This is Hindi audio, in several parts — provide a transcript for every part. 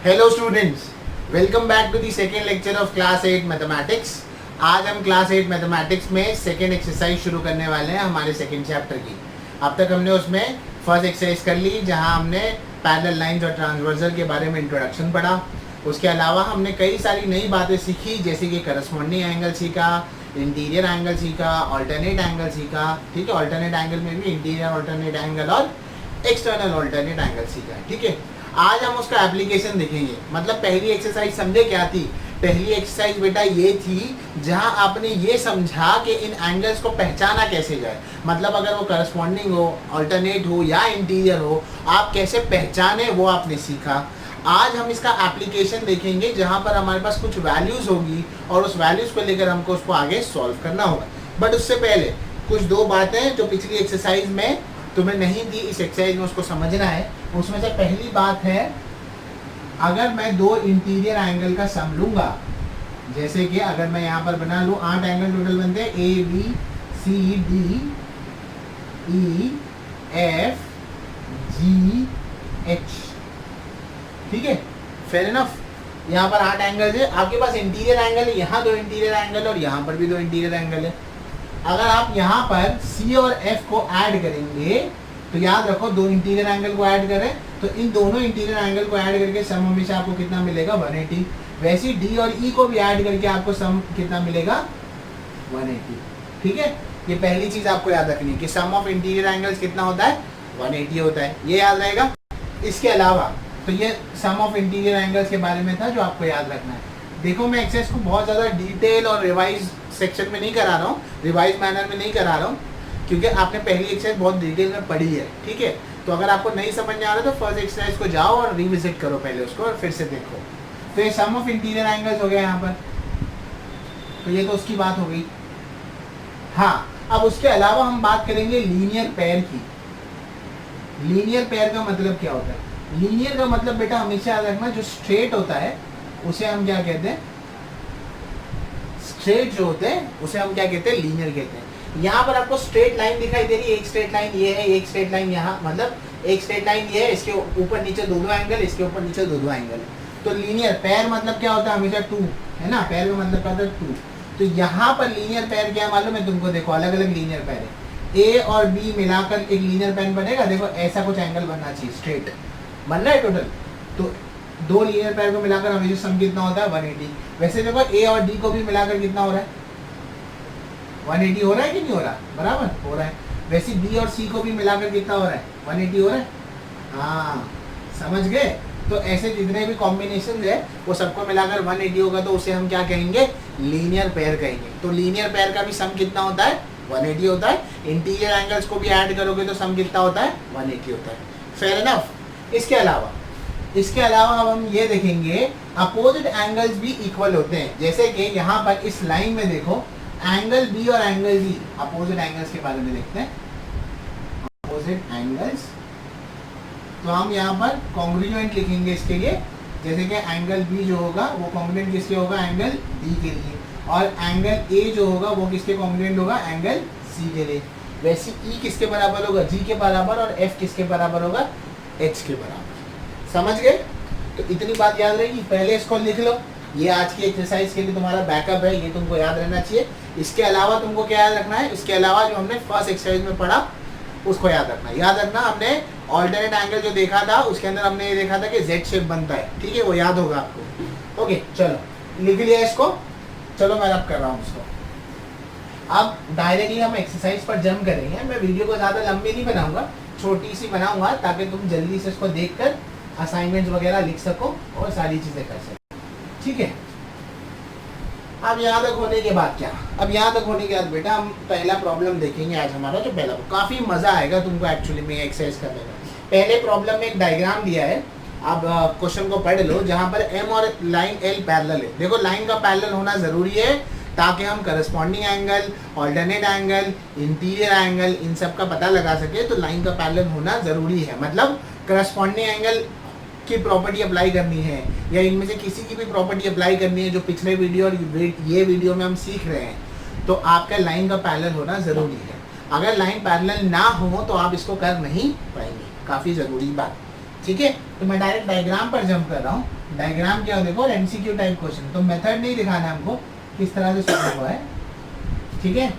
Hello students, welcome back to the second lecture of class 8 mathematics. आज हम क्लास 8 मैथमेटिक्स में सेकेंड एक्सरसाइज शुरू करने वाले हैं हमारे सेकेंड चैप्टर की। अब तक हमने उसमें फर्स्ट एक्सरसाइज कर ली जहां हमने पैरेलल लाइंस और ट्रांसवर्सल के बारे में इंट्रोडक्शन पढ़ा। उसके अलावा हमने कई सारी नई बातें सीखी, जैसे कि करस्पॉन्डिंग एंगल सीखा, इंटीरियर एंगल सीखा, ऑल्टरनेट एंगल सीखा। ठीक है, ऑल्टरनेट एंगल में भी इंटीरियर ऑल्टरनेट एंगल और एक्सटर्नल ऑल्टरनेट एंगल सीखा। ठीक है, आज हम उसका एप्लीकेशन देखेंगे। मतलब पहली एक्सरसाइज समझे क्या थी? पहली एक्सरसाइज बेटा ये थी जहां आपने ये समझा कि इन एंगल्स को पहचाना कैसे जाए। मतलब अगर वो करस्पॉन्डिंग हो, ऑल्टरनेट हो या इंटीरियर हो, आप कैसे पहचाने वो आपने सीखा। आज हम इसका एप्लीकेशन देखेंगे जहां पर हमारे पास कुछ वैल्यूज होगी और उस वैल्यूज को लेकर हमको उसको आगे सॉल्व करना होगा। बट उससे पहले कुछ दो बातें जो पिछली एक्सरसाइज में तुम्हें नहीं दी, इस एक्सरसाइज में उसको समझना है। उसमें से पहली बात है, अगर मैं दो इंटीरियर एंगल का सम लूंगा, जैसे कि अगर मैं यहाँ पर बना लूँ 8 एंगल टोटल बनते हैं, A B C D E F G H. ठीक है, फेयर इनफ। यहाँ पर 8 एंगल है, आपके पास इंटीरियर एंगल है, यहाँ दो इंटीरियर एंगल और यहाँ पर भी दो इंटीरियर एंगल है। अगर आप यहाँ पर C और F को ऐड करेंगे तो याद रखो दो इंटीरियर एंगल को ऐड करें तो इन दोनों इंटीरियर एंगल को ऐड करके सम हमेशा आपको कितना मिलेगा? 180। वैसे ही D और E को भी ऐड करके आपको सम कितना मिलेगा? 180। ठीक है, ये पहली चीज आपको याद रखनी है कि सम ऑफ इंटीरियर एंगल्स कितना होता है? 180 होता है। ये याद रहेगा। इसके अलावा तो ये सम ऑफ इंटीरियर एंगल्स के बारे में था जो आपको याद रखना है। देखो, मैं एक्सरसाइज को बहुत ज़्यादा डिटेल और रिवाइज सेक्शन में नहीं करा रहा हूँ, रिवाइज मैनर में नहीं करा रहा हूँ, क्योंकि आपने पहली एक्सरसाइज बहुत डिटेल में पढ़ी है। ठीक है, तो अगर आपको नहीं समझ में आ रहा तो फर्स्ट एक्सरसाइज को जाओ और रिविजिट करो पहले उसको और फिर से देखो। तो ये सम ऑफ इंटीरियर एंगल्स हो गया यहाँ पर, तो ये तो उसकी बात हो गई। हाँ, अब उसके अलावा हम बात करेंगे लीनियर पेयर की। लीनियर पेयर का मतलब क्या होता है? लीनियर का मतलब बेटा हमेशा याद रखना, जो स्ट्रेट होता है उसे हम क्या कहते हैं? स्ट्रेट जो होते हैं उसे हम क्या कहते हैं? लीनियर कहते हैं। यहाँ पर आपको स्ट्रेट लाइन दिखाई दे रही है, एक स्ट्रेट लाइन ये है, एक स्ट्रेट लाइन यहाँ, मतलब एक स्ट्रेट लाइन ये है, इसके ऊपर नीचे दो एंगल, इसके ऊपर नीचे दो एंगल है। तो लीनियर पेयर मतलब क्या होता है? हमेशा टू, है ना? पेयर का मतलब क्या होता है? टू। तो यहाँ पर लीनियर पेयर क्या मालूम है तुमको? देखो, अलग अलग लीनियर पेयर है, ए और बी मिलाकर एक लीनियर पेयर बनेगा। देखो, ऐसा कुछ एंगल बनना चाहिए, स्ट्रेट बन रहा है टोटल। तो दो लीनियर पेयर को मिलाकर हमेशा सम कितना होता है? 180। वैसे देखो, ए और डी को भी मिलाकर कितना हो रहा है? 180 हो रहा है कि नहीं हो रहा? बराबर हो रहा है। वैसे बी और सी को भी मिलाकर कितना हो रहा है? 180 हो रहा है। हाँ, समझ गए? तो ऐसे जितने भी कॉम्बिनेशन है वो सबको मिलाकर 180 होगा, तो उसे हम क्या कहेंगे? लीनियर पेयर कहेंगे। तो लीनियर पेयर का भी सम कितना होता है? 180 होता है। इंटीरियर एंगल्स को भी ऐड करोगे तो सम कितना होता है? 180 होता है। Fair enough. इसके अलावा अब हम ये देखेंगे, अपोजिट एंगल्स भी इक्वल होते हैं। जैसे कि यहाँ पर इस लाइन में देखो, एंगल बी और एंगल बी, अपोजिट एंगल्स के बारे में देखते हैं। अपोजिट एंगल्स, तो हम यहाँ पर कॉन्ग्रुएंट लिखेंगे इसके लिए। जैसे कि एंगल बी जो होगा वो कॉन्ग्रुएंट किसके होगा? एंगल डी के लिए। और एंगल ए जो होगा वो किसके कॉन्ग्रुएंट होगा? एंगल सी के लिए। वैसे ई किसके बराबर होगा? जी के बराबर। और एफ किसके बराबर होगा? एच के बराबर। समझ गए? तो इतनी बात याद रहेगी। पहले इसको लिख लो, ये आज की एक्सरसाइज के लिए तुम्हारा बैकअप है, ये तुमको याद रहना चाहिए। इसके अलावा तुमको क्या याद रखना है? इसके अलावा जो हमने फर्स्ट एक्सरसाइज में पढ़ा उसको याद रखना है। याद रखना, हमने ऑल्टरनेट एंगल जो देखा था उसके अंदर हमने ये देखा था कि जेड शेप बनता है। ठीक है, वो याद होगा आपको। ओके, चलो लिख लिया इसको। चलो मैं रब कर रहा हूँ इसको। अब डायरेक्टली हम एक्सरसाइज पर जंप करेंगे। मैं वीडियो को ज़्यादा लंबी नहीं बनाऊंगा, छोटी सी बनाऊंगा ताकि तुम जल्दी से इसको देखकर असाइनमेंट्स वगैरह लिख सको और सारी चीज़ें कर सको। ठीक है, अब यहाँ तक होने के बाद क्या? अब यहाँ तक होने के बाद बेटा हम पहला प्रॉब्लम देखेंगे आज हमारा। जो पहला, काफ़ी मज़ा आएगा तुमको एक्चुअली में एक्सरसाइज करने में। पहले प्रॉब्लम में एक डायग्राम दिया है, आप क्वेश्चन को पढ़ लो, जहाँ पर एम और लाइन एल पैरेलल है। देखो, लाइन का पैरेलल होना ज़रूरी है ताकि हम corresponding angle, alternate angle, interior angle, इन सब का पता लगा सके। तो लाइन का पैरेलल होना ज़रूरी है। मतलब करस्पॉन्डिंग एंगल की प्रॉपर्टी अप्लाई करनी है या इनमें से किसी की भी प्रॉपर्टी अप्लाई करनी है जो पिछले वीडियो और ये वीडियो में हम सीख रहे हैं, तो आपका लाइन का पैरेलल होना ज़रूरी है। अगर लाइन पैरेलल ना हो तो आप इसको कर नहीं पाएंगे। काफ़ी ज़रूरी बात। ठीक है, तो मैं डायरेक्ट डायग्राम पर जंप कर रहा हूँ। डायग्राम क्या हो देखो, एमसीक्यू टाइप क्वेश्चन, तो मेथड नहीं दिखाना है हमको, किस तरह से सॉल्व हुआ है, ठीक है।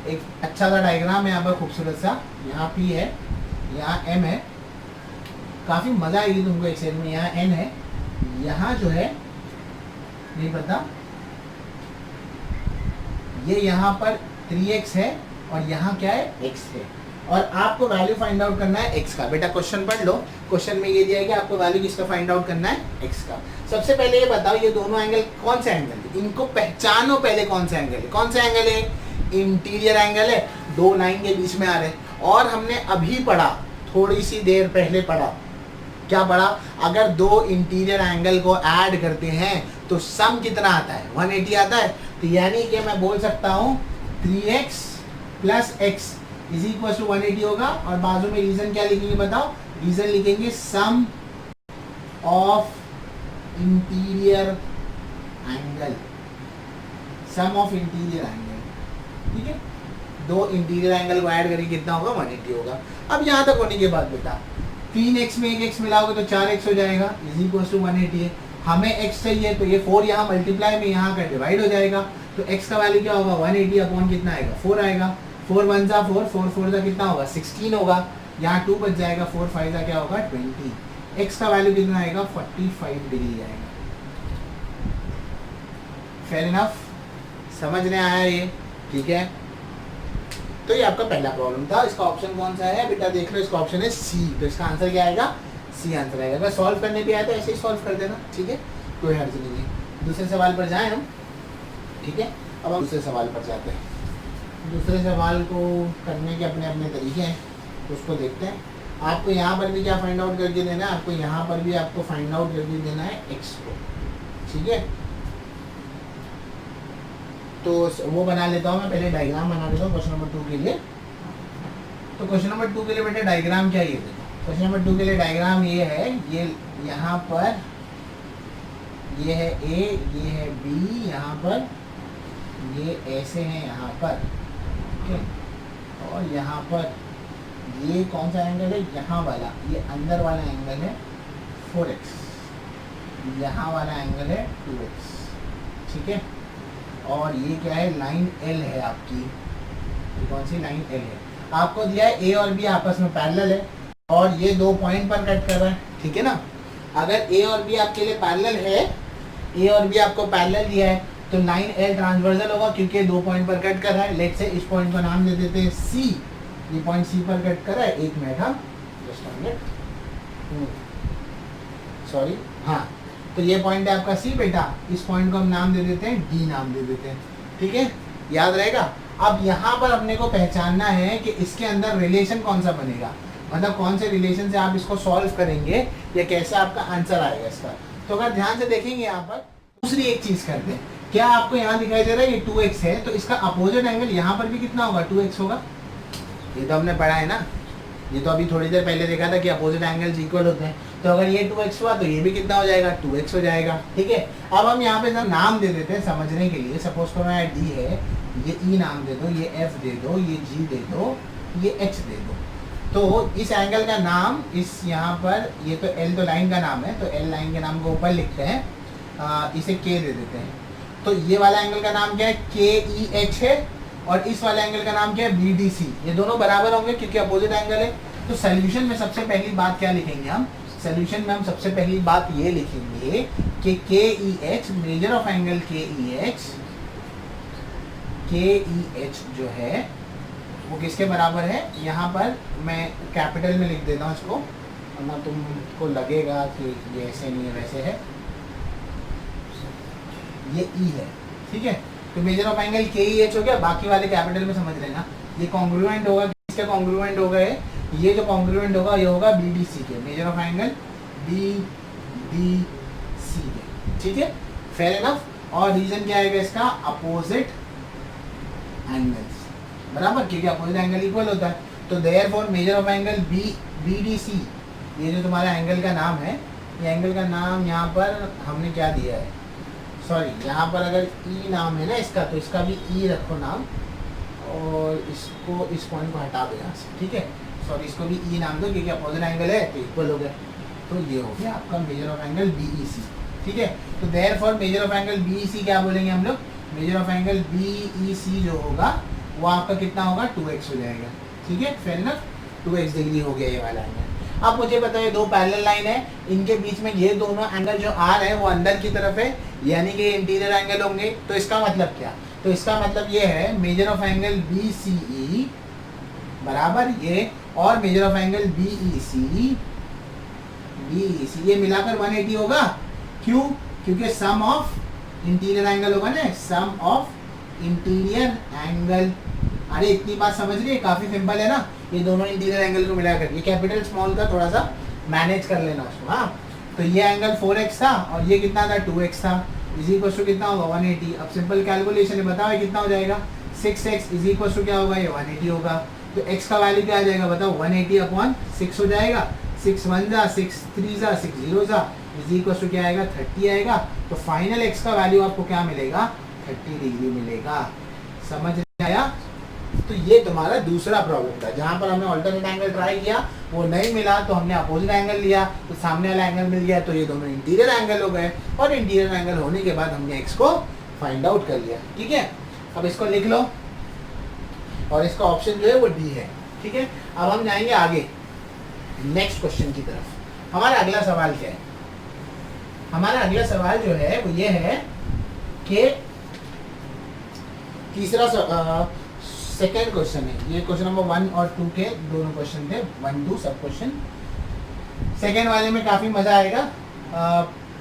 एक अच्छा सा डायग्राम है यहाँ पर, खूबसूरत सा, यहाँ P है, यहाँ M है, काफी मजा आएगी तुमको एक्सेल में। यहाँ N है, यहाँ जो है नहीं पता, ये यहाँ पर 3x है और यहाँ क्या है x है, और आपको वैल्यू फाइंड आउट करना है x का। बेटा क्वेश्चन पढ़ लो, क्वेश्चन में ये दिया है कि आपको वैल्यू किसका फाइंड आउट करना है x का। सबसे पहले ये बताओ ये दोनों एंगल कौन से एंगल है, इनको पहचानो पहले कौन सा एंगल है। कौन सा एंगल है, इंटीरियर एंगल है, दो लाइन के बीच में आ रहे हैं। और हमने अभी पढ़ा, थोड़ी सी देर पहले पढ़ा, क्या पढ़ा, अगर दो इंटीरियर एंगल को ऐड करते हैं तो सम कितना आता है, 180 आता है। तो यानी कि मैं बोल सकता हूँ 3x plus x is equal to 180 होगा। और बाजू में रीजन क्या लिखेंगे बताओ, रीजन लिखेंगे sum of interior angle, sum of interior angle, ठीक है। दो इंटीरियर एंगल को ऐड करके कितना होगा, 180 होगा। अब यहाँ तक होने के बाद बेटा 3x में एक x मिलाओगे तो 4x हो जाएगा, इज इक्वल टू 180 है। हमें x चाहिए तो ये 4 यहाँ मल्टीप्लाई में यहाँ का डिवाइड हो जाएगा, तो x का वैल्यू क्या होगा, 180 अपॉन कितना आएगा, 4 आएगा। 4 1 जा 4, 4 4 जा कितना होगा, 16 होगा। यहाँ 2 बच जाएगा, 4 5 जा क्या होगा, 20। x का वैल्यू कितना आएगा, 45 डिग्री आएगा। फेयर इनफ, समझने आया ये, ठीक है। तो ये आपका पहला प्रॉब्लम था। इसका ऑप्शन कौन सा है बेटा, देख लो, इसका ऑप्शन है सी। तो इसका आंसर क्या आएगा, सी आंसर आएगा। अगर सॉल्व करने पे आया तो ऐसे ही सॉल्व कर देना, ठीक है, कोई हर्ज नहीं है। दूसरे सवाल पर जाएं हम, ठीक है। अब हम दूसरे सवाल पर जाते हैं। दूसरे सवाल को करने के अपने अपने तरीके हैं, तो उसको देखते हैं। आपको यहाँ पर भी क्या फाइंड आउट करके देना है, आपको यहाँ पर भी आपको फाइंड आउट करके देना है एक्स को, ठीक है। तो वो बना लेता हूँ मैं, पहले डायग्राम बना लेता हूँ क्वेश्चन नंबर 2 के लिए। तो क्वेश्चन नंबर 2 के लिए बेटे डायग्राम क्या, ये देखो, क्वेश्चन नंबर 2 के लिए डायग्राम ये है, ये यहाँ पर ये है A, ये है B, यहाँ पर ये ऐसे हैं यहाँ पर, ठीक है। और यहाँ पर ये कौन सा एंगल है, यहाँ वाला, ये अंदर वाला एंगल है 4x, यहाँ वाला एंगल है 2x, ठीक है। और ये क्या है, लाइन L है आपकी, ये कौन सी लाइन L है। आपको दिया है A और B आपस में पैरेलल है और ये 2 पॉइंट पर कट कर रहा है, ठीक है ना। अगर A और B आपके लिए पैरेलल है, A और B आपको पैरेलल दिया है, तो लाइन L ट्रांसवर्सल होगा क्योंकि 2 पॉइंट पर कट कर रहा है। लेट से इस पॉइंट का नाम दे देते हैं C, ये पॉइंट C पर कट कर रहा है। एक मिनट, हाँ जस्ट अ मिनट, सॉरी, हाँ। तो ये पॉइंट है आपका C बेटा, इस पॉइंट को हम नाम दे देते हैं D, नाम दे देते हैं, ठीक है, याद रहेगा। अब यहाँ पर अपने को पहचानना है कि इसके अंदर रिलेशन कौन सा बनेगा, मतलब कौन से रिलेशन से आप इसको सॉल्व करेंगे या कैसे आपका आंसर आएगा इसका। तो अगर ध्यान से देखेंगे यहाँ पर, दूसरी एक चीज करते हैं, क्या आपको यहाँ दिखाई दे रहा है ये 2x है, तो इसका अपोजिट एंगल यहाँ पर भी कितना होगा, 2x होगा। ये तो हमने पढ़ा है ना, ये तो अभी थोड़ी देर पहले देखा था कि अपोजिट एंगल्स इक्वल होते हैं। तो अगर ये 2x हुआ तो ये भी कितना हो जाएगा, 2x हो जाएगा, ठीक है। अब हम यहाँ पे नाम दे देते हैं समझने के लिए। सपोज करो यहाँ D है, ये E नाम दे दो, ये F दे दो, ये G दे दो, ये H दे दो। तो इस एंगल का नाम, इस यहाँ पर ये तो L तो लाइन का नाम है, तो L लाइन के नाम को ऊपर लिखते हैं, इसे K दे देते हैं। तो ये वाला एंगल का नाम क्या है, KEH है, और इस वाले एंगल का नाम क्या है, BDC। ये दोनों बराबर होंगे क्योंकि अपोजिट एंगल है। तो सोल्यूशन में सबसे पहली बात क्या लिखेंगे हम, सोल्यूशन में हम सबसे पहली बात ये लिखेंगे कि KEH, major of angle KEH जो है वो किसके बराबर है। यहाँ पर मैं कैपिटल में लिख देता हूँ इसको, वरना तुमको लगेगा कि ये ऐसे नहीं है, वैसे है, ये E है, ठीक है। तो मेजर ऑफ एंगल KEH हो गया, बाकी वाले कैपिटल में समझ लेना। ये कॉन्ग्रुएंट होगा, किसके कॉन्ग्रुएंट होगा, ये जो कॉन्ग्रुएंट होगा ये होगा BDC के, मेजर ऑफ एंगल BDC के, ठीक है, फेयर इनफ। और रीजन क्या आएगा इसका, अपोजिट एंगल्स, बराबर, क्योंकि अपोजिट एंगल इक्वल होता है। तो therefore measure of angle BDC, ये जो तुम्हारा एंगल का नाम है, ये एंगल का नाम यहाँ पर हमने क्या दिया है, सॉरी, यहाँ पर अगर E नाम है ना इसका, तो इसका भी E रखो नाम, और इसको, इस पॉइंट को हटा दो यहाँ से, ठीक है। सॉरी, इसको भी E नाम दो क्योंकि अपोजिट एंगल है तो इक्वल हो गया। तो ये हो गया आपका मेजर ऑफ एंगल BEC। ठीक है। तो therefore measure of angle BEC क्या बोलेंगे हम लोग, मेजर ऑफ एंगल बीईसी जो होगा वो आपका कितना होगा 2x हो जाएगा, ठीक है, फेयर इनफ, 2x डिग्री हो गया ये वाला एंगल। अब मुझे बताइए दो पैरेलल लाइन है, इनके बीच में ये दोनों एंगल जो आ रहे हैं वो अंदर की तरफ है, यानी कि इंटीरियर एंगल होंगे। तो इसका मतलब क्या, तो इसका मतलब ये है मेजर ऑफ एंगल BCE बराबर ये और मेजर ऑफ एंगल BEC ये मिलाकर 180 होगा। क्यों, क्योंकि सम ऑफ इंटीरियर एंगल होगा ना, सम ऑफ इंटीरियर एंगल। अरे इतनी बात समझ रही है, काफी सिंपल है ना, ये दोनों इंटीरियर एंगल को मिलाकर, ये कैपिटल स्मॉल का थोड़ा सा मैनेज कर लेना उसको। हाँ, तो ये एंगल 4x था और ये कितना था 2x था, इज इक्वल टू कितना होगा 180। अब सिंपल कैलकुलेशन है, बताओ कितना हो जाएगा 6x इज इक्वल टू क्या होगा, ये 180 होगा। तो x का वैल्यू क्या आ जाएगा बताओ, 180 अपॉन 6 हो जाएगा, 6 1 जा 6 3 जा 6 0 जा इज इक्वल टू क्या आएगा 30 आएगा। तो फाइनल x का वैल्यू आपको क्या मिलेगा 30 डिग्री मिलेगा। समझ में आया। तो ये तुम्हारा दूसरा प्रॉब्लम था, जहां पर हमने ऑल्टरनेट एंगल ट्राई किया वो नहीं मिला तो हमने अपोजिट एंगल लिया, तो सामने वाला एंगल मिल गया, तो ये दोनों इंटीरियर एंगल हो गए और इंटीरियर एंगल होने के बाद हमने x को फाइंड आउट कर लिया। ठीक है, अब इसको लिख लो और इसका ऑप्शन जो है वो डी है। ठीक है, अब हम जाएंगे आगे नेक्स्ट क्वेश्चन की तरफ। हमारा अगला सवाल क्या है, हमारा अगला सवाल जो है वो ये है कि तीसरा सेकेंड क्वेश्चन है, ये क्वेश्चन नंबर 1 और 2 के दोनों क्वेश्चन थे, 1 2 सब क्वेश्चन। सेकेंड वाले में काफी मजा आएगा।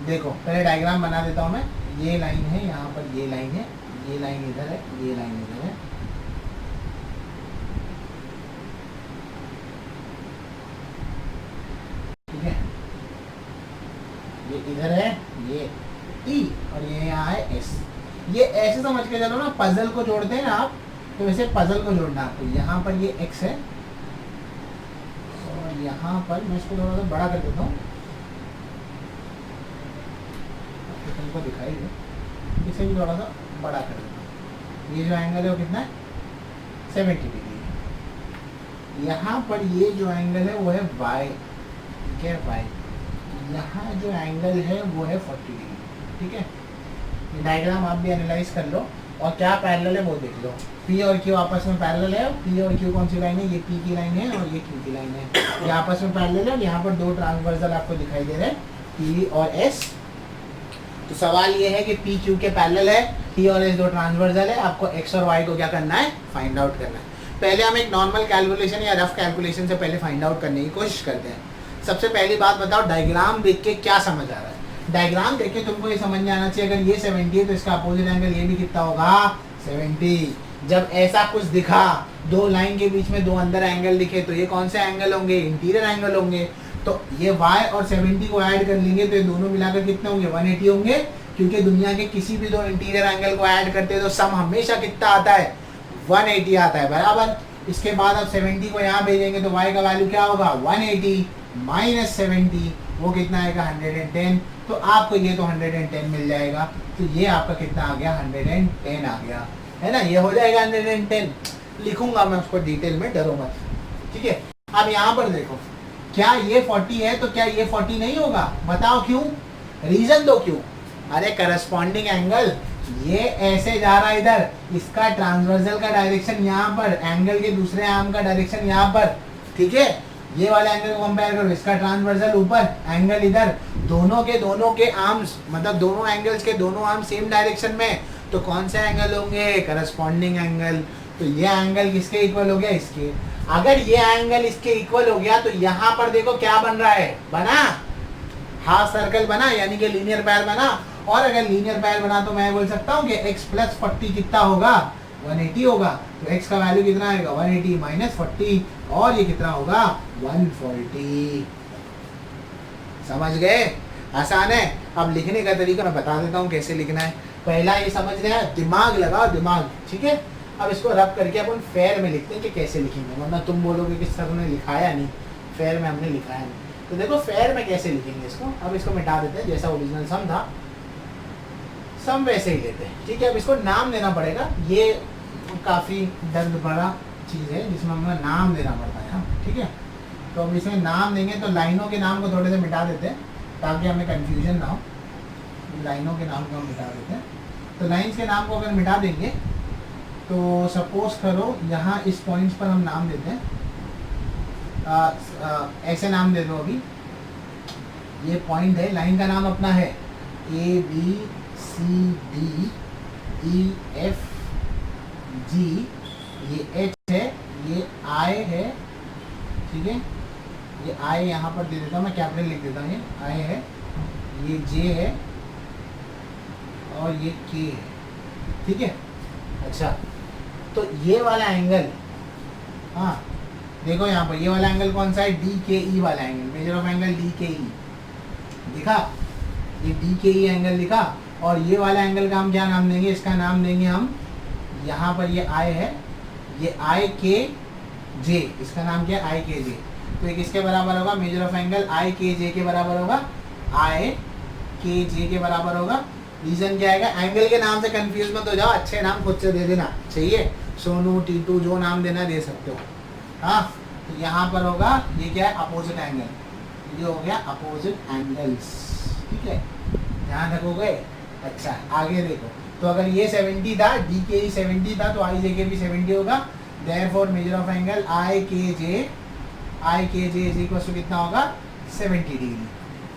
देखो पहले डायग्राम बना देता हूँ मैं, ये लाइन है, यहाँ पर ये लाइन है, ये लाइन इधर है, ये लाइन इधर है। ठीक है, ये इधर है, ये टी और ये यहाँ है एस। ये ऐसे समझ के चलो ना, पजल को जोड़ते हैं ना आप, तो वैसे पजल को जोड़ना आपको। यहाँ पर ये x है और यहाँ पर मैं इसको थोड़ा सा बड़ा कर देता हूँ, तुमको दिखाई दे, इसे भी थोड़ा सा बड़ा कर देता हूँ। ये जो एंगल है वो कितना है 70 डिग्री। यहाँ पर ये जो एंगल है वो है y, ठीक है y। यहाँ जो एंगल है वो है 40 डिग्री। ठीक है, ये डायग्राम आप भी एनालाइज कर लो और क्या पैरेलल है वो देख लो। P और Q आपस में पैरेलल है, P और Q कौन सी लाइन है, ये P की लाइन है और ये Q की लाइन है, ये आपस में पैरेलल है और यहाँ पर दो ट्रांसवर्सल आपको दिखाई दे रहे हैं P और S। तो सवाल ये है कि P Q के पैरेलल है, P और S दो ट्रांसवर्सल है, आपको X और Y को क्या करना है फाइंड आउट करना है। पहले हम एक नॉर्मल कैलकुलेशन या रफ कैलकुलेशन से पहले फाइंड आउट करने की कोशिश करते हैं। सबसे पहली बात बताओ, डायग्राम देख के क्या समझ आ रहा है। डायग्राम देख के तुमको ये समझ में आना चाहिए, अगर ये 70 है तो इसका अपोजिट एंगल ये भी कितना होगा 70। जब ऐसा कुछ दिखा, दो लाइन के बीच में दो अंदर एंगल दिखे, तो ये कौन से एंगल होंगे, इंटीरियर एंगल होंगे। तो ये y और 70 को ऐड कर लेंगे तो ये दोनों मिलाकर कितने होंगे 180 होंगे, क्योंकि दुनिया के किसी भी दो इंटीरियर एंगल को ऐड करते हैं तो सम हमेशा कितना आता है 180 आता है, बराबर। इसके बाद अब 70 को यहाँ भेजेंगे तो y का वैल्यू क्या होगा 180 माइनस 70, वो कितना आएगा 110। तो आपको ये तो 110 मिल जाएगा, तो ये आपका कितना आ गया 110 आ गया, है ना, ये हो जाएगा 110। लिखूंगा मैं उसको डिटेल में, डरो मत। ठीक है, अब यहाँ पर देखो, क्या ये 40 है तो क्या ये 40 नहीं होगा, बताओ क्यों, रीजन दो क्यों। अरे करस्पॉन्डिंग एंगल ये ऐसे जा रहा है इधर, इसका ट्रांसवर्सल का डायरेक्शन यहाँ पर, एंगल के दूसरे आर्म का डायरेक्शन यहाँ पर। ठीक है, ये वाले एंगल को कंपेयर करो, इसका ट्रांसवर्सल ऊपर, एंगल इधर, दोनों के आर्म्स मतलब दोनों एंगल्स के दोनों आर्म सेम डायरेक्शन में, तो कौन से एंगल होंगे करस्पॉन्डिंग एंगल। तो ये एंगल किसके इक्वल हो गया, इसके। अगर ये एंगल इसके इक्वल हो गया तो यहाँ पर देखो क्या बन रहा है, बना हाफ सर्कल बना, यानी कि लीनियर पैर बना। और अगर लीनियर पैर बना तो मैं बोल सकता हूँ कि x प्लस 40 कितना होगा 180 होगा। तो x का वैल्यू कितना आएगा 180 माइनस 40, और ये कितना होगा 140। समझ गए, आसान है। अब लिखने का तरीका मैं बता देता हूँ कैसे लिखना है। पहला ये समझ रहे हैं, दिमाग लगाओ दिमाग, ठीक है। अब इसको रब करके अपन फेयर में लिखते हैं कि कैसे लिखेंगे, वरना तुम बोलोगे कि सर ने लिखाया नहीं, फेयर में हमने लिखाया नहीं। तो देखो फेयर में कैसे लिखेंगे इसको। अब इसको मिटा देते हैं, जैसा ओरिजिनल सम था सम वैसे ही लेते हैं। ठीक है, अब इसको नाम देना पड़ेगा, ये काफ़ी दर्द भरा चीज़ है जिसमें हमें नाम देना पड़ता है। ठीक है, तो अब इसे नाम देंगे तो लाइनों के नाम को थोड़े से मिटा देते हैं ताकि हमें कंफ्यूजन ना हो। लाइनों के नाम को हम मिटा देते हैं। तो लाइंस के नाम को अगर मिटा देंगे तो सपोज करो यहाँ इस पॉइंट्स पर हम नाम देते हैं, ऐसे नाम दे दो। अभी ये पॉइंट है, लाइन का नाम अपना है A B C D E F G, ये एच है, ये आई है, ठीक है, ये आई यहाँ पर दे देता हूँ मैं, कैपिटल लिख देता हूँ, ये आई है, ये जे है और ये के है, ठीक है। अच्छा, तो ये वाला एंगल, हाँ देखो यहाँ पर ये वाला एंगल कौन सा है, डी के ई वाला angle, major of angle D के ई दिखा, ये डी के ई एंगल दिखा। और ये वाला एंगल का हम क्या नाम देंगे, इसका नाम देंगे हम, यहाँ पर ये आई है, ये आई के जे, इसका नाम क्या है, आई के जे। तो ये किसके बराबर होगा, major of angle I K जे के बराबर होगा, आई के जे के बराबर होगा। रीजन क्या आएगा, एंगल के नाम से कंफ्यूज मत हो जाओ, अच्छे नाम खुद से दे देना चाहिए, सोनू टीटू जो नाम देना दे सकते हो। हाँ, तो यहाँ पर होगा, ये क्या है, अपोजिट एंगल, ये हो गया अपोजिट एंगल्स, ठीक है, ध्यान रखोगे। अच्छा, आगे देखो, तो अगर ये 70 था, डी के ई 70 था, तो आई जे के भी 70 होगा। Therefore measure of angle I K J is equal to कितना होगा, 70 डिग्री।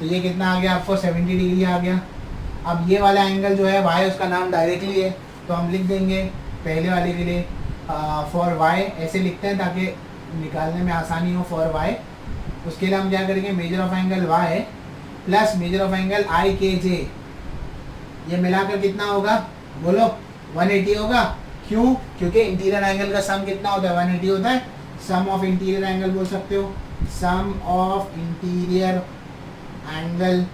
तो ये कितना आ गया आपको, 70 डिग्री आ गया। अब ये वाला एंगल जो है वाई, उसका नाम डायरेक्टली है, तो हम लिख देंगे पहले वाले के लिए फॉर वाई, ऐसे लिखते हैं ताकि निकालने में आसानी हो, फॉर वाई। उसके लिए हम क्या करेंगे, measure of angle Y plus measure of angle I K J, ये मिलाकर कितना होगा, बोलो 180 होगा। क्यों, क्योंकि इंटीरियर एंगल का सम कितना होता है, 180 होता है। सम ऑफ इंटीरियर एंगल बोल सकते हो, सम ऑफ इंटीरियर एंगल,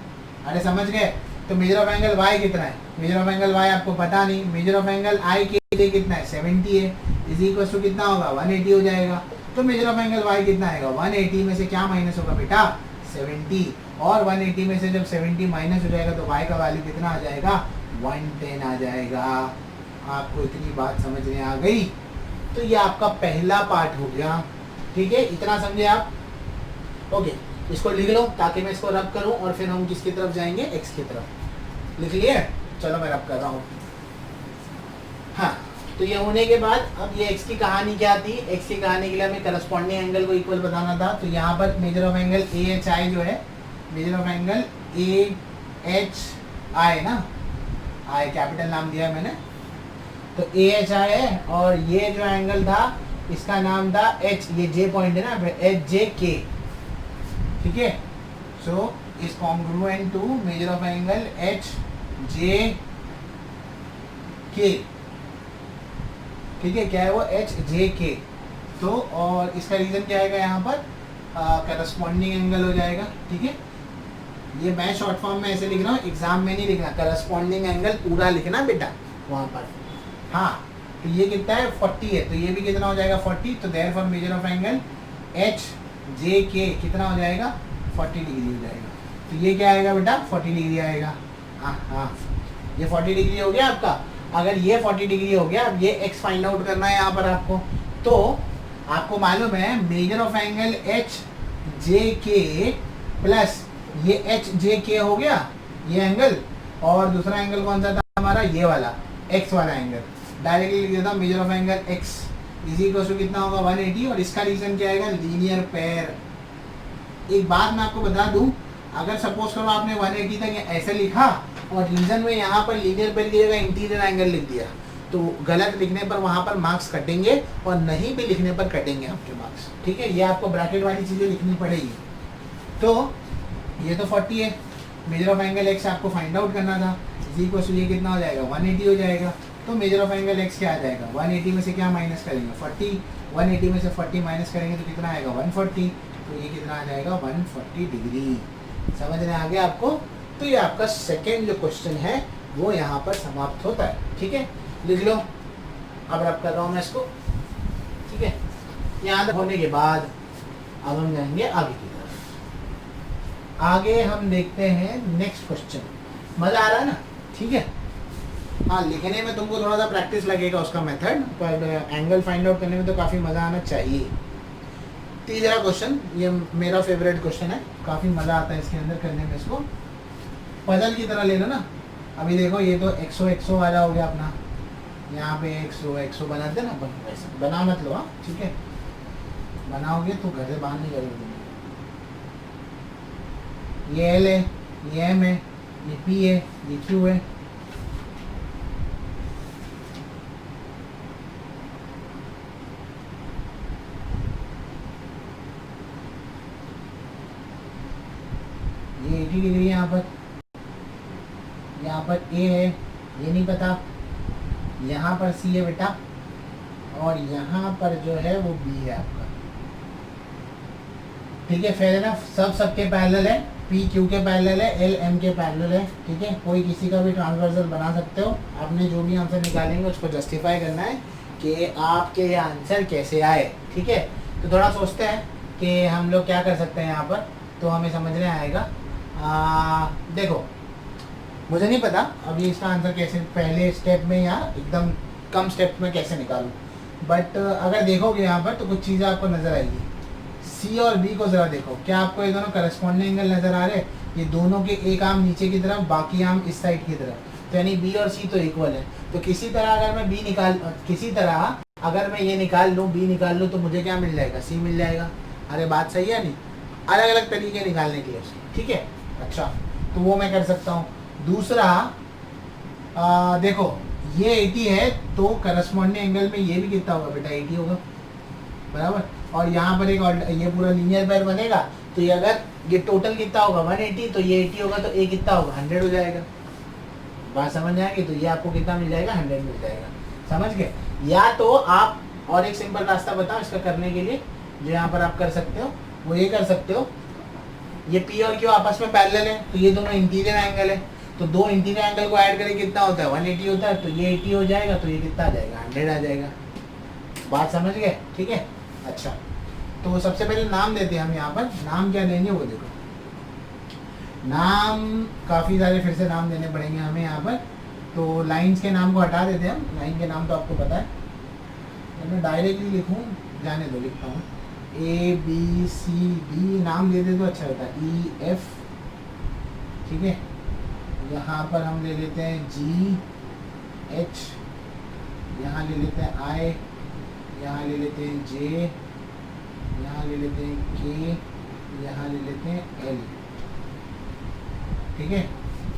अरे समझ गए। तो मेजर ऑफ एंगल वाई कितना है, मेजर ऑफ एंगल वाई आपको पता नहीं, मेजर ऑफ एंगल आई के लिए कितना है, 70 है, इज इक्वल टू कितना होगा, 180 हो जाएगा। तो मेजर ऑफ एंगल वाई कितना आएगा, 180 में से क्या माइनस होगा बेटा, 70, और 180 में से जब 70 माइनस हो जाएगा तो वाई का वैल्यू कितना आ जाएगा, 110 आ जाएगा। आपको इतनी बात समझ में आ गई। तो ये आपका पहला पार्ट हो गया, ठीक है, इतना समझे आप। ओके, इसको लिख लो ताकि मैं इसको रब करूं और फिर हम किसकी तरफ जाएंगे, एक्स की तरफ। लिख लिए, चलो मैं रब कर रहा हूँ। हाँ, तो ये होने के बाद अब ये एक्स की कहानी क्या थी, एक्स की कहानी के लिए हमें करस्पॉन्डिंग एंगल को इक्वल बताना था। तो यहाँ पर major of angle A H I जो है, measure of angle A H I ना, आई कैपिटल नाम दिया है मैंने, तो ए एच आई है, और ये जो एंगल था इसका नाम था एच, ये जे पॉइंट है ना, एच जे के, ठीक है। So is congruent to measure of angle H J K, ठीक है, क्या है वो, एच जे के। तो और इसका रीजन क्या आएगा, यहाँ पर करस्पॉन्डिंग एंगल हो जाएगा, ठीक है। ये मैं शॉर्ट फॉर्म में ऐसे लिख रहा हूँ, एग्जाम में नहीं लिखना, करस्पॉन्डिंग एंगल पूरा लिखना बेटा वहाँ पर। हाँ, तो ये कितना है, 40 है, तो ये भी कितना हो जाएगा, 40। तो therefore measure of angle H J के कितना हो जाएगा, 40 डिग्री हो जाएगा। तो ये क्या आएगा बेटा, 40 डिग्री आएगा। हाँ, ये 40 डिग्री हो गया आपका। अगर ये 40 डिग्री हो गया, अब ये एक्स फाइंड आउट करना है यहाँ पर आपको। तो आपको मालूम है measure of angle H J के प्लस ये एच जे के हो गया ये एंगल, और दूसरा एंगल कौन सा था हमारा, ये वाला एक्स वाला एंगल। डायरेक्टली लिख देता हूँ, measure of angle X is equal to कितना होगा, 180, और इसका रीजन क्या आएगा, लीनियर पेयर। एक बात मैं आपको बता दूं, अगर सपोज करो आपने 180 तक ऐसे लिखा और रीजन में यहाँ पर लीनियर पेयर की जगह इंटीरियर एंगल लिख दिया, तो गलत लिखने पर वहाँ पर मार्क्स कटेंगे, और नहीं भी लिखने पर कटेंगे आपके मार्क्स, ठीक है। ये आपको ब्रैकेट वाली चीज़ें लिखनी पड़ेगी। तो ये तो 40 है, मेजर ऑफ एंगल एक्स आपको फाइंड आउट करना था, इसी को ये कितना हो जाएगा, 180 हो जाएगा। तो मेजर ऑफ एंगल एक्स क्या आ जाएगा, 180 में से क्या माइनस करेंगे, 40, 180 में से 40 माइनस करेंगे तो कितना आएगा, 140। तो ये कितना आ जाएगा, 140 डिग्री। समझ में आ गया आपको। तो ये आपका सेकेंड जो क्वेश्चन है वो यहाँ पर समाप्त होता है, ठीक है, लिख लो। अब रब कर रहा हूँ मैं इसको, ठीक है। यहाँ तक होने के बाद अब हम जाएंगे आगे की तरफ। आगे हम देखते हैं नेक्स्ट क्वेश्चन। मजा आ रहा है ना, ठीक है। हाँ, लिखने में तुमको थोड़ा सा प्रैक्टिस लगेगा उसका मेथड, पर एंगल फाइंड आउट करने में तो काफ़ी मज़ा आना चाहिए। तीसरा क्वेश्चन, ये मेरा फेवरेट क्वेश्चन है, काफ़ी मज़ा आता है इसके अंदर करने में। इसको पजल की तरह लेना ना, अभी देखो ये तो एक्सो एक्सो वाला हो गया अपना, यहाँ पे एक्सो एक्सो बनाते ना अपन, वैसे बना मत लो, हाँ ठीक है, बनाओगे तो घर से बाहर नहीं करोगे। ये एल है, ये एम है, ये पी है, ये क्यू है। ये 80 डिग्री है यहाँ पर ए है, ये नहीं पता, यहाँ पर सी है बेटा, और यहाँ पर जो है वो बी है आपका। ठीक है, फेयर एनफ, सब सबके पैरेलल है, पी क्यू के पैरेलल है, एल एम के पैरेलल है। ठीक है, कोई किसी का भी ट्रांसवर्सल बना सकते हो। आपने जो भी आंसर निकालेंगे उसको जस्टिफाई करना है कि आपके ये आंसर कैसे आए। ठीक है, तो थोड़ा सोचते हैं कि हम लोग क्या कर सकते हैं यहाँ पर, तो हमें समझने आएगा। देखो मुझे नहीं पता अभी इसका आंसर कैसे पहले स्टेप में या एकदम कम स्टेप में कैसे निकालूं, बट अगर देखोगे यहाँ पर तो कुछ चीज़ें आपको नज़र आएगी। सी और बी को ज़रा देखो, क्या आपको ये दोनों करस्पॉन्डिंग एंगल नज़र आ रहे हैं? ये दोनों के एक आर्म नीचे की तरफ, बाकी आर्म इस साइड की तरफ, तो यानी बी और सी तो इक्वल है। तो किसी तरह अगर मैं ये निकाल लूँ, बी निकाल लूँ, तो मुझे क्या मिल जाएगा? सी मिल जाएगा। अरे बात सही है नहीं? अलग अलग तरीके निकालने के लिए, ठीक है। अच्छा, तो वो मैं कर सकता हूँ। दूसरा देखो ये 80 है तो करस्पॉन्डिंग एंगल में ये भी कितना होगा बेटा? 80 होगा, बराबर। और यहाँ पर एक ये पूरा लीनियर पेयर बनेगा, तो ये अगर ये टोटल कितना होगा 180, तो ये 80 होगा, तो ए कितना होगा 100 हो जाएगा। बात समझ जाएगी? तो ये आपको कितना मिल जाएगा? 100 मिल जाएगा। समझ गए? या तो आप और एक सिंपल रास्ता बताओ इसका करने के लिए, जो यहाँ पर आप कर सकते हो, वो ये कर सकते हो, ये पी और क्यू आपस में पैरेलल है, तो ये दोनों इंटीरियर एंगल है, तो दो इंटीरियर एंगल को ऐड करके कितना होता है? 180 होता है, तो ये 80 हो जाएगा, तो ये कितना आ जाएगा? 100 आ जाएगा। बात समझ गए? ठीक है। अच्छा, तो सबसे पहले नाम देते हैं हम। यहाँ पर नाम क्या देंगे वो देखो, नाम काफ़ी सारे फिर से नाम देने पड़ेंगे हमें यहाँ पर। तो लाइंस के नाम को हटा देते हैं हम, लाइन के नाम तो आपको पता है। तो मैं डायरेक्टली लिखूँ, जाने दो, लिखता हूँ ए बी सी डी, नाम दे दे तो अच्छा होता है, ई एफ, ठीक है। यहाँ पर हम ले लेते हैं जी एच, यहाँ ले लेते हैं आई, यहाँ ले लेते हैं जे, यहाँ ले लेते हैं के, यहाँ ले लेते हैं एल। ठीक है,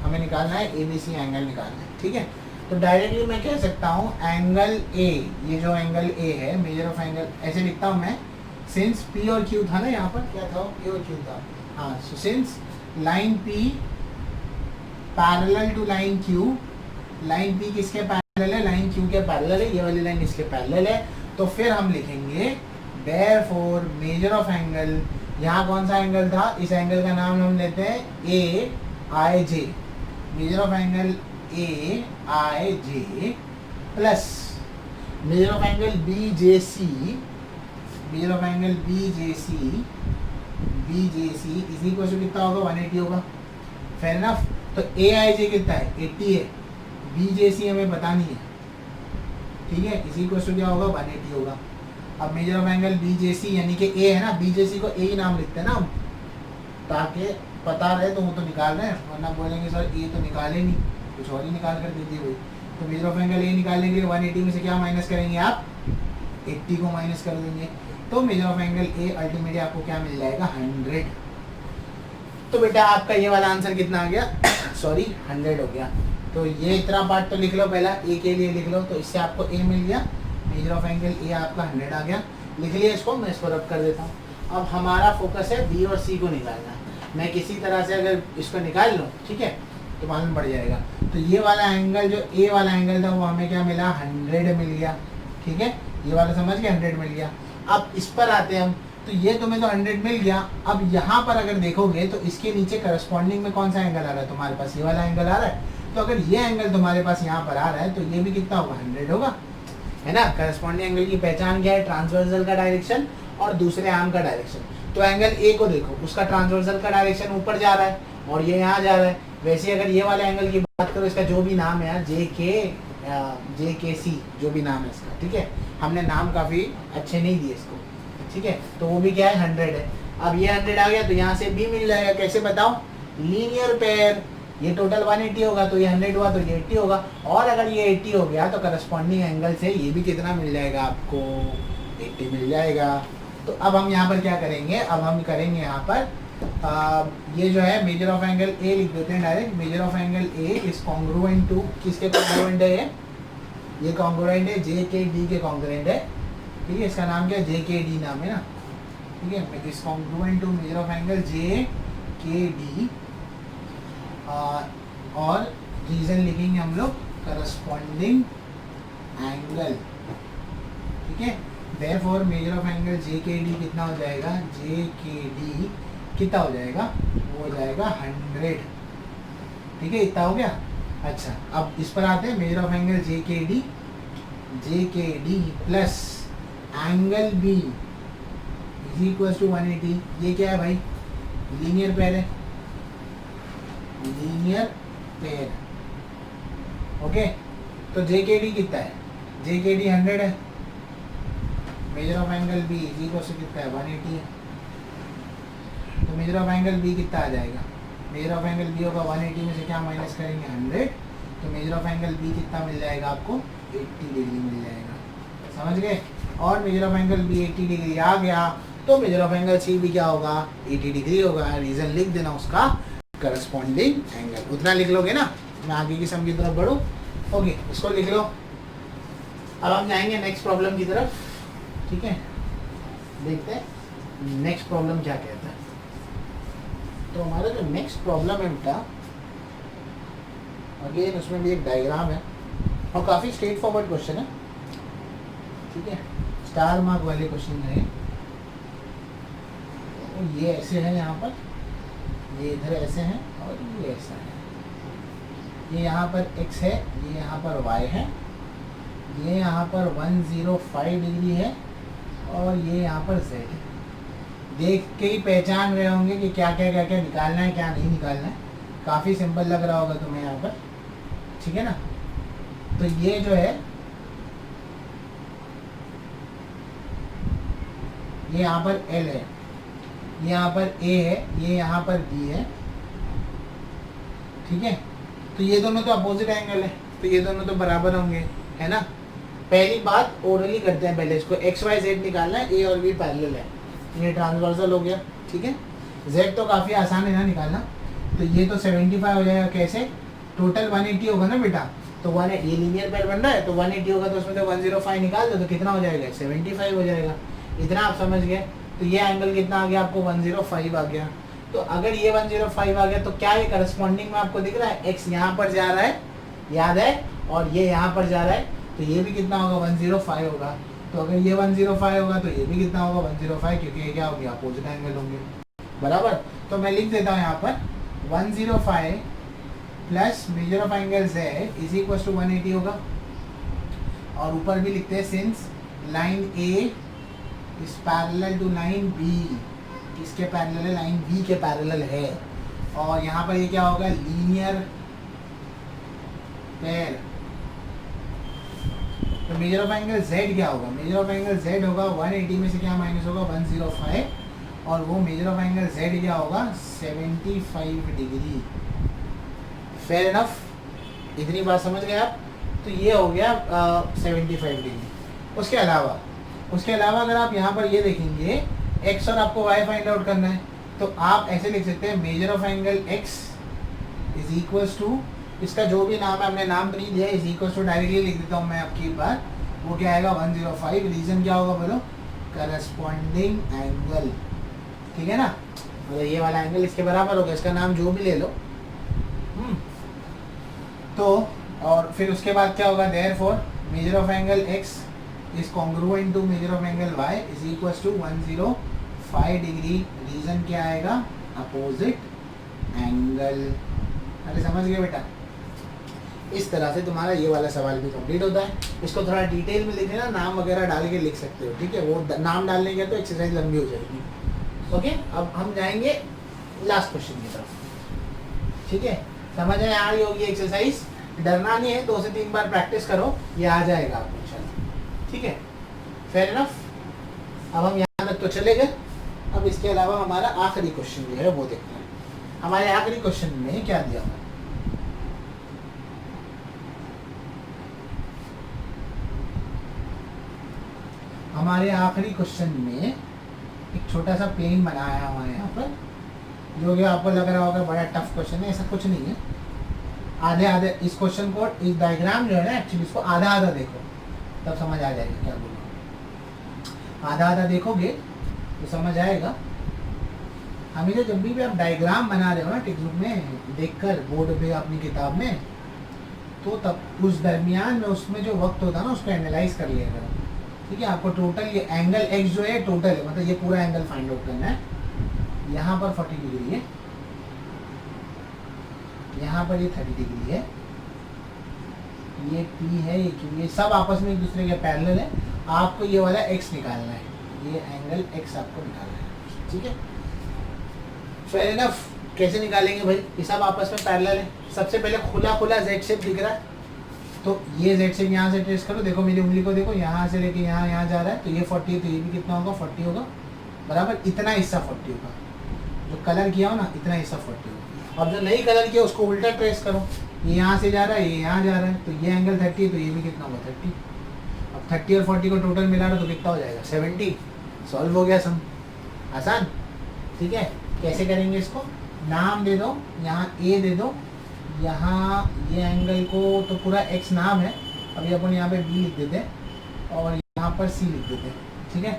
हमें निकालना है ए बी सी एंगल निकालना है। ठीक है, तो डायरेक्टली मैं कह सकता हूँ एंगल ए, ये जो एंगल ए है, मेजर ऑफ एंगल, ऐसे लिखता हूँ मैं, सिंस पी और क्यू था ना, यहाँ पर क्या था? पी और क्यू था। हाँ, so since line P parallel to line Q, line P किसके पैरेलल है? लाइन क्यू के पैरेलल है, ये वाली लाइन इसके पैरेलल है, तो फिर हम लिखेंगे देयरफॉर मेजर ऑफ एंगल, यहाँ कौन सा एंगल था? इस एंगल का नाम हम लेते हैं A I J, measure of angle A I J plus measure of angle B J C, measure of angle B J C इसी को कितना होगा? 180 होगा। Fair enough. तो ए आई जे कितना है? 80 है, बी जे सी हमें पता नहीं है, ठीक है, इसी को क्या होगा? 180 होगा। अब measure of angle B J C यानी कि ए है ना, बी जे सी को ए ही नाम लिखते हैं ना हम, ताकि पता रहे, तो वो तो निकाल रहे हैं, वरना बोलेंगे सर ए तो निकाले नहीं, कुछ और ही निकाल कर दीजिए भाई। तो मेजर ऑफ एंगल ए निकालने के लिए 180 में से क्या माइनस करेंगे आप? 80 को माइनस कर देंगे, तो measure of angle A ultimately आपको क्या मिल जाएगा? 100। तो बेटा आपका ये वाला आंसर कितना आ गया? सॉरी 100 हो गया। तो ये इतना पार्ट तो लिख लो, पहला ए के लिए लिख लो, तो इससे आपको ए मिल गया, मेजर ऑफ एंगल ए आपका 100 आ गया। लिख लिया इसको, मैं इसको रब कर देता हूँ। अब हमारा फोकस है बी और सी को निकालना। मैं किसी तरह से अगर इसको निकाल लूँ, ठीक है, तो मालूम पड़ जाएगा। तो ये वाला एंगल, जो ए वाला एंगल था, वो हमें क्या मिला? 100 मिल गया। ठीक है, ये वाला समझ गए, 100 मिल गया। अब इस पर आते हैं हम, तो ये तुम्हें तो 100 मिल गया। अब यहाँ पर अगर देखोगे तो इसके नीचे करस्पॉन्डिंग में कौन सा एंगल आ रहा है तुम्हारे पास? ये वाला एंगल आ रहा है। तो अगर ये एंगल तुम्हारे पास यहाँ पर आ रहा है, तो ये भी कितना होगा? 100 होगा, है ना। करस्पॉन्डिंग एंगल की पहचान क्या है? ट्रांसवर्सल का डायरेक्शन और दूसरे आर्म का डायरेक्शन। तो एंगल ए को देखो, उसका ट्रांसवर्सल का डायरेक्शन ऊपर जा रहा है और ये यहाँ जा रहा है। वैसे अगर ये वाले एंगल की बात करो, इसका जो भी नाम है, जे के सी, जो भी नाम है इसका, ठीक है, हमने नाम काफ़ी अच्छे नहीं दिए इसको, ठीक है, तो वो भी क्या है? 100 है। अब ये 100 आ गया, तो यहाँ से बी मिल जाएगा। कैसे बताओ? लीनियर पेयर ये टोटल 180 होगा, तो ये 100 हुआ, तो ये 80 होगा। और अगर ये 80 हो गया तो करस्पॉन्डिंग एंगल से ये भी कितना मिल जाएगा आपको, 80 मिल जाएगा। तो अब हम यहाँ पर क्या करेंगे, अब हम करेंगे यहाँ पर ये जो है मेजर ऑफ एंगल ए लिख देते हैं direct. Measure of angle A is congruent to, किसके कॉन्ग्रुएंट है ये कॉन्ग्रुएंट है जे के डी के कॉन्ग्रुएंट है, ठीक है। इसका नाम क्या है, जे के डी नाम है ना, ठीक है। Is congruent to measure of angle J K D, और रीजन लिखेंगे हम लोग करस्पॉन्डिंग एंगल, ठीक है। Therefore measure of angle J K D कितना हो जाएगा, जे के डी कितना हो जाएगा, वो हो जाएगा 100, ठीक है। इतना हो गया। अच्छा, अब इस पर आते हैं। Measure of angle J K D plus angle B is equal to 180। ये क्या है भाई, लीनियर पेयर है, लीनियर पेयर, ओके। तो जे के डी कितना है, जे के डी 100 है, measure of angle B is equal to कितना है, 180 है। तो मेजर ऑफ एंगल बी कितना आ जाएगा, मेजर ऑफ एंगल बी होगा 180 में से क्या माइनस करेंगे, 100। तो मेजर ऑफ एंगल बी कितना मिल जाएगा आपको, 80 डिग्री मिल जाएगा, समझ गए। और measure of angle B 80 degree आ गया, तो मेजर ऑफ एंगल सी भी क्या होगा, 80 डिग्री होगा। रीजन लिख देना उसका, करस्पॉन्डिंग एंगल, उतना लिख लोगे ना। मैं आगे की सम की तरफ बढ़ूँ, ओके, इसको लिख लो। अब हम जाएंगे नेक्स्ट प्रॉब्लम की तरफ, ठीक है। देखते हैं नेक्स्ट प्रॉब्लम क्या कहता है। तो हमारा जो नेक्स्ट प्रॉब्लम है बेटा, अगेन उसमें भी एक डायग्राम है और काफ़ी स्ट्रेट फॉरवर्ड क्वेश्चन है, ठीक है। स्टार मार्क वाले क्वेश्चन है। तो ये ऐसे है, यहाँ पर ये इधर ऐसे हैं और ये ऐसा है। ये यहाँ पर x है, ये यहाँ पर y है, ये यहाँ पर 105 डिग्री है और ये यहाँ पर z है। देख के ही पहचान रहे होंगे कि क्या निकालना है, क्या नहीं निकालना है। काफ़ी सिंपल लग रहा होगा तुम्हें यहाँ पर, ठीक है ना। तो ये जो है, ये यहाँ पर L है, ये यहाँ पर A है, ये यहाँ पर B है, ठीक है। तो ये दोनों तो अपोजिट एंगल है, तो ये दोनों तो बराबर होंगे, है ना। पहली बात ओरली करते हैं, पहले इसको x y z निकालना है, A और B पैरेलल है, ये ट्रांसवर्सल हो गया, ठीक है। z तो काफ़ी आसान है ना निकालना। तो ये तो 75 हो जाएगा, कैसे, टोटल 180 होगा ना बेटा। तो 180, ये लीनियर पेयर बन रहा है, तो 180 होगा, तो उसमें तो 105 निकाल दो, तो कितना हो जाएगा, 75 हो जाएगा। इतना आप समझ गए। तो ये एंगल कितना आ गया आपको, 105 आ गया। तो अगर ये 105 आ गया, तो क्या ये करस्पॉन्डिंग में आपको दिख रहा है, x यहाँ पर जा रहा है, याद है, और ये यहाँ पर जा रहा है, तो ये भी कितना होगा, 105 होगा। तो अगर ये 105 होगा तो ये भी कितना होगा, 105, क्योंकि ये क्या हो गया, अपोजिट एंगल होंगे, बराबर। तो मैं लिख देता हूँ यहाँ पर 105 plus measure of angle z is equal to 180 होगा। और ऊपर भी लिखते हैं, since line A is parallel to line B, किसके पैरेलल है, लाइन B के पैरेलल है। और यहाँ पर ये क्या होगा, लीनियर पेयर। तो मेजर ऑफ एंगल Z क्या होगा, मेजर ऑफ एंगल Z होगा 180 में से क्या माइनस होगा, 105, और वो मेजर ऑफ एंगल Z क्या होगा, 75 डिग्री। फेयर इनफ, इतनी बात समझ गए आप। तो ये हो गया 75 डिग्री। उसके अलावा अगर आप यहाँ पर ये देखेंगे, x और आपको y फाइंड आउट करना है, तो आप ऐसे लिख सकते हैं, measure of angle x is equals to, इसका जो भी नाम है, हमने नाम नहीं दिया, इज इक्वल्स टू डायरेक्टली लिख देता हूँ मैं आपकी बार। वो क्या आएगा, 105। रीजन क्या होगा बोलो, करस्पॉन्डिंग एंगल, ठीक है ना। मतलब ये वाला एंगल इसके बराबर होगा, इसका नाम जो भी ले लो। तो और फिर उसके बाद क्या होगा, therefore measure of angle x is congruent to measure of angle y is equals to 105 degree. Reason क्या आएगा, अपोजिट एंगल। अरे समझ गए बेटा। इस तरह से तुम्हारा ये वाला सवाल भी कंप्लीट होता है। इसको थोड़ा डिटेल में लिखना, नाम वगैरह डाल के लिख सकते हो, ठीक है। वो नाम डालने के तो एक्सरसाइज लंबी हो जाएगी। ओके, अब हम जाएंगे लास्ट क्वेश्चन की तरफ, ठीक है। समझ में आ रही होगी एक्सरसाइज, डरना नहीं है, 2 से 3 बार प्रैक्टिस करो, ये आ जाएगा आपको इंशाल्लाह, ठीक है। Fair enough. अब हम यहाँ तक तो चले गए। अब इसके अलावा हमारा आखिरी क्वेश्चन जो है वो देखते हैं। हमारे आखिरी क्वेश्चन में क्या दिया हुआ है, हमारे आखिरी क्वेश्चन में एक छोटा सा प्लेन बनाया हुआ है यहाँ पर, जो कि आपको लग रहा होगा बड़ा टफ क्वेश्चन है, ऐसा कुछ नहीं है। आधे आधे इस क्वेश्चन को, इस डायग्राम जो है ना एक्चुअली इसको आधा आधा देखो तब समझ आ जाएगा क्या बोलूँ। आधा आधा देखोगे तो समझ आएगा। हमेशा जब भी आप डायग्राम बना रहे हो ना टेक्स्ट बुक में देखकर, बोर्ड पे अपनी किताब में, तो तब उस दरमियान में उसमें जो वक्त होता है ना उसको एनालाइज कर लिया करो। ठीक है, आपको टोटल ये एंगल एक्स जो है टोटल है, मतलब ये पूरा एंगल फाइंड आउट करना है। यहाँ पर 40 डिग्री है, यहाँ पर ये 30 डिग्री है, ये P है, ये Q, ये सब आपस में एक दूसरे के पैरेलल है। आपको ये वाला x निकालना है, ये एंगल x आपको निकालना है। ठीक है, फेयर इनफ। कैसे निकालेंगे भाई, ये सब आपस में पैरेलल है। सबसे पहले खुला खुला z शेप दिख रहा है, तो ये z शेप यहाँ से ट्रेस करो। देखो मेरी उंगली को देखो, यहाँ से लेके यहाँ यहाँ जा रहा है, तो ये 40 है, तो ये भी कितना होगा 40 होगा बराबर। इतना हिस्सा 40 होगा, जो कलर किया हो ना इतना हिस्सा 40 होगा। अब जो नहीं कलर किया उसको उल्टा ट्रेस करो, ये यहाँ से जा रहा है, ये यहाँ जा रहा है, तो ये एंगल 30 है, तो ये भी कितना होगा 30। अब 30 और 40 को टोटल मिला दो तो कितना हो जाएगा 70। सॉल्व हो गया सम, आसान। ठीक है, कैसे करेंगे इसको, नाम दे दो, यहाँ A दे दो, यहाँ ये एंगल को तो पूरा x नाम है, अभी अपन यहाँ पे B लिख देते हैं और यहाँ पर C लिख देते हैं। ठीक है,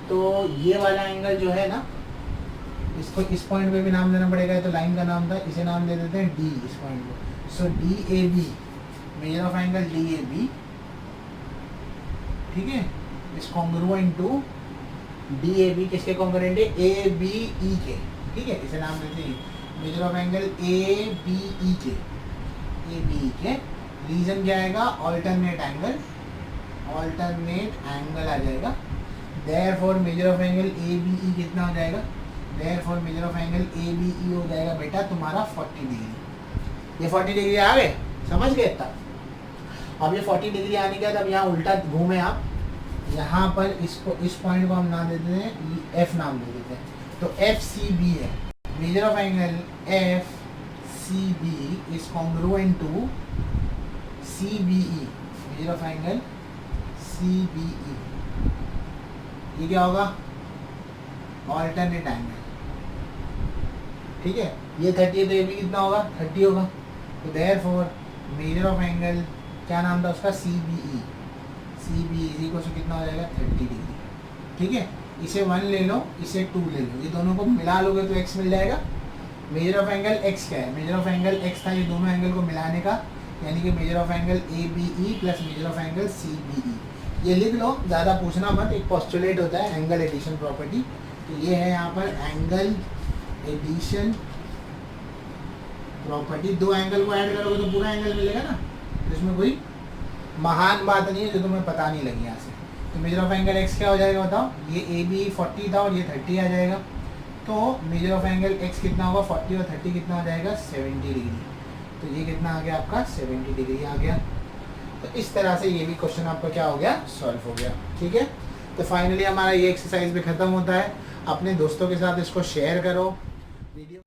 तो ये वाला एंगल जो है ना, इसको इस पॉइंट पे भी नाम देना पड़ेगा, तो लाइन का नाम था, इसे नाम दे देते हैं D इस पॉइंट को। सो DAB, major of angle DAB, ठीक है, इज कॉन्ग्रुएंट टू DAB, किसके कॉन्ग्रुएंट है ABE के। ठीक है, इसे नाम देते हैं मेजर ऑफ एंगल ABE के, ABE के। रीजन क्या आएगा, ऑल्टरनेट एंगल, ऑल्टरनेट एंगल आ जाएगा। Therefore measure of angle ABE कितना हो जाएगा, therefore measure of angle ABE हो जाएगा बेटा तुम्हारा 40 डिग्री। ये 40 डिग्री आ गए, समझ गए तब। अब ये 40 डिग्री आने के बाद अब यहाँ उल्टा घूमे आप, यहाँ पर इसको, इस पॉइंट को हम नाम दे देते हैं F नाम दे देते हैं, तो FCB है। Measure of angle FCB is congruent to CBE, measure of angle CBE। ये क्या होगा, ऑल्टरनेट एंगल। ठीक है, ये 30 है तो ये भी कितना होगा 30 होगा। तो देयरफॉर मेजर ऑफ एंगल क्या नाम था उसका, CBE, CBE इसी को कितना हो जाएगा 30 डिग्री। ठीक है, इसे 1 ले लो, इसे 2 ले लो, ये दोनों को मिला लोगे तो x मिल जाएगा। मेजर ऑफ एंगल x क्या है, मेजर ऑफ एंगल x था ये दोनों एंगल को मिलाने का, यानी कि major of angle ABE plus measure of angle CBE। ये लिख लो, ज़्यादा पूछना मत, एक पोस्टुलेट होता है एंगल एडिशन प्रॉपर्टी। तो ये है यहाँ पर एंगल एडिशन प्रॉपर्टी। दो एंगल को ऐड करोगे तो पूरा एंगल मिलेगा ना, तो इसमें कोई महान बात नहीं है जो तुम्हें पता नहीं लगी यहाँ से। तो मेजर ऑफ एंगल x क्या हो जाएगा बताओ, ये AB 40 था और ये 30 आ जाएगा, तो मेजर ऑफ एंगल x कितना होगा 40 और 30 कितना हो जाएगा 70 डिग्री। तो ये कितना आ गया आपका 70 डिग्री आ गया। तो इस तरह से ये भी क्वेश्चन आपका क्या हो गया, सॉल्व हो गया। ठीक है, तो फाइनली हमारा ये एक्सरसाइज भी खत्म होता है। अपने दोस्तों के साथ इसको शेयर करो वीडियो।